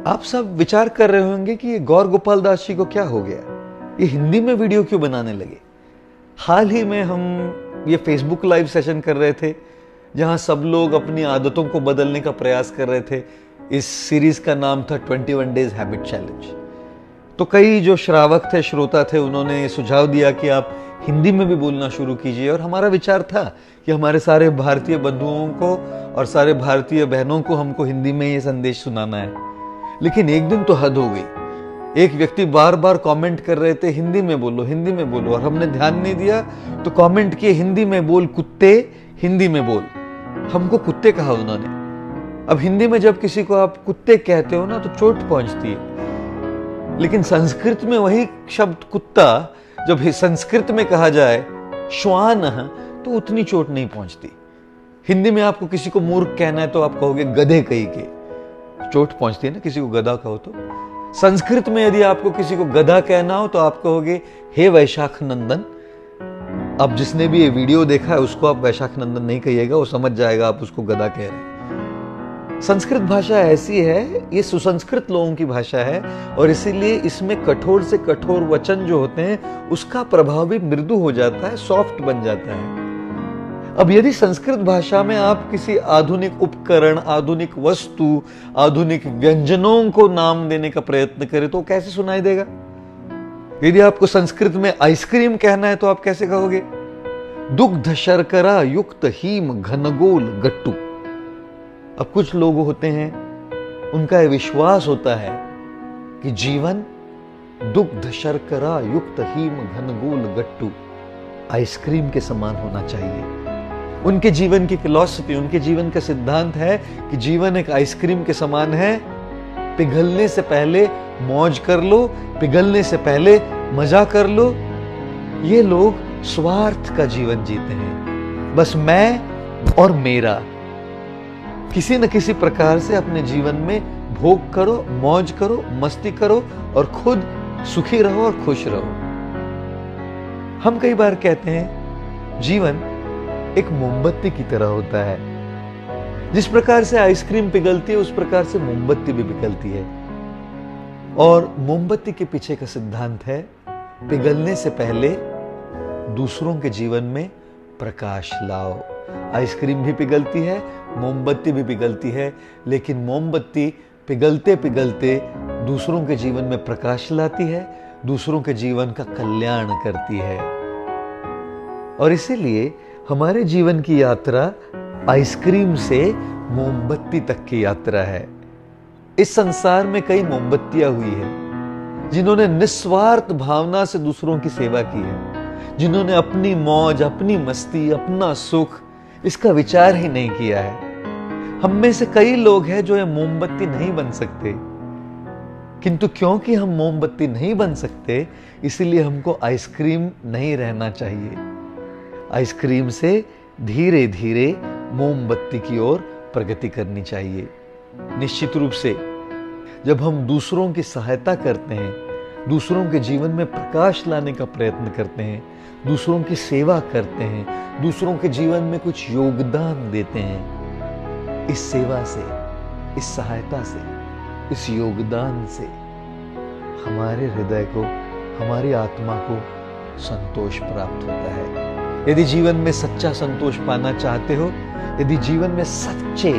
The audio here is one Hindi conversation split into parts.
आप सब विचार कर रहे होंगे कि ये गौर गोपाल दास जी को क्या हो गया, ये हिंदी में वीडियो क्यों बनाने लगे। हाल ही में हम ये फेसबुक लाइव सेशन कर रहे थे जहां सब लोग अपनी आदतों को बदलने का प्रयास कर रहे थे। इस सीरीज का नाम था 21 डेज हैबिट चैलेंज। तो कई जो श्रावक थे, श्रोता थे, उन्होंने सुझाव दिया कि आप हिंदी में भी बोलना शुरू कीजिए। और हमारा विचार था कि हमारे सारे भारतीय बंधुओं को और सारे भारतीय बहनों को हमको हिंदी में ये संदेश सुनाना है। लेकिन एक दिन तो हद हो गई। एक व्यक्ति बार बार कमेंट कर रहे थे, हिंदी में बोलो, हिंदी में बोलो, और हमने ध्यान नहीं दिया तो कमेंट किए, हिंदी में बोल कुत्ते, हिंदी में बोल। हमको कुत्ते कहा उन्होंने। अब हिंदी में जब किसी को आप कुत्ते कहते हो ना तो चोट पहुंचती है, लेकिन संस्कृत में वही शब्द कुत्ता जब संस्कृत में कहा जाए श्वान, तो उतनी चोट नहीं पहुंचती। हिंदी में आपको किसी को मूर्ख कहना है तो आप कहोगे गधे कहीं के, चोट पहुंचती है ना किसी को गधा कहो तो। संस्कृत में यदि आपको किसी को गधा कहना हो तो आप कहोगे हे वैशाख नंदन। अब जिसने भी ये वीडियो देखा है उसको आप वैशाख नंदन नहीं कहिएगा, वो समझ जाएगा आप उसको गधा कह रहे हैं। संस्कृत भाषा ऐसी है, ये सुसंस्कृत लोगों की भाषा है और इसीलिए इसमें कठोर से कठोर वचन जो होते हैं उसका प्रभाव भी मृदु हो जाता है, सॉफ्ट बन जाता है। अब यदि संस्कृत भाषा में आप किसी आधुनिक उपकरण, आधुनिक वस्तु, आधुनिक व्यंजनों को नाम देने का प्रयत्न करें तो कैसे सुनाई देगा। यदि आपको संस्कृत में आइसक्रीम कहना है तो आप कैसे कहोगे, दुग्ध शर्करा युक्त हीम घनगोल गट्टू। अब कुछ लोग होते हैं, उनका यह विश्वास होता है कि जीवन दुग्ध शर्करा युक्त हीम घनगोल गट्टू आइसक्रीम के समान होना चाहिए। उनके जीवन की फिलॉसफी, उनके जीवन का सिद्धांत है कि जीवन एक आइसक्रीम के समान है। पिघलने से पहले मौज कर लो, पिघलने से पहले मजा कर लो। ये लोग स्वार्थ का जीवन जीते हैं, बस मैं और मेरा। किसी न किसी प्रकार से अपने जीवन में भोग करो, मौज करो, मस्ती करो और खुद सुखी रहो और खुश रहो। हम कई बार कहते हैं जीवन एक मोमबत्ती की तरह होता है। जिस प्रकार से आइसक्रीम पिघलती है उस प्रकार से मोमबत्ती भी पिघलती है। और मोमबत्ती के पीछे का सिद्धांत है पिघलने से पहले दूसरों के जीवन में प्रकाश लाओ। आइसक्रीम भी पिघलती है, मोमबत्ती भी पिघलती है, लेकिन मोमबत्ती पिघलते पिघलते दूसरों के जीवन में प्रकाश लाती है, दूसरों के जीवन का कल्याण करती है। और इसीलिए हमारे जीवन की यात्रा आइसक्रीम से मोमबत्ती तक की यात्रा है। इस संसार में कई मोमबत्तियां हुई है जिन्होंने निस्वार्थ भावना से दूसरों की सेवा की है, जिन्होंने अपनी मौज, अपनी मस्ती, अपना सुख इसका विचार ही नहीं किया है। हम में से कई लोग हैं जो ये मोमबत्ती नहीं बन सकते, किंतु क्योंकि हम मोमबत्ती नहीं बन सकते इसलिए हमको आइसक्रीम नहीं रहना चाहिए। आइसक्रीम से धीरे धीरे मोमबत्ती की ओर प्रगति करनी चाहिए। निश्चित रूप से जब हम दूसरों की सहायता करते हैं, दूसरों के जीवन में प्रकाश लाने का प्रयत्न करते हैं, दूसरों की सेवा करते हैं, दूसरों के जीवन में कुछ योगदान देते हैं, इस सेवा से, इस सहायता से, इस योगदान से हमारे हृदय को, हमारी आत्मा को संतोष प्राप्त होता है। यदि जीवन में सच्चा संतोष पाना चाहते हो, यदि जीवन में सच्चे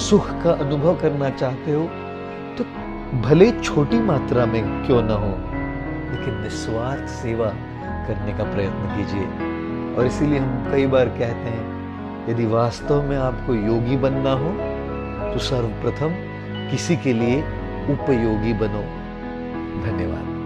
सुख का अनुभव करना चाहते हो तो भले छोटी मात्रा में क्यों ना हो, लेकिन निस्वार्थ सेवा करने का प्रयत्न कीजिए। और इसीलिए हम कई बार कहते हैं यदि वास्तव में आपको योगी बनना हो तो सर्वप्रथम किसी के लिए उपयोगी बनो। धन्यवाद।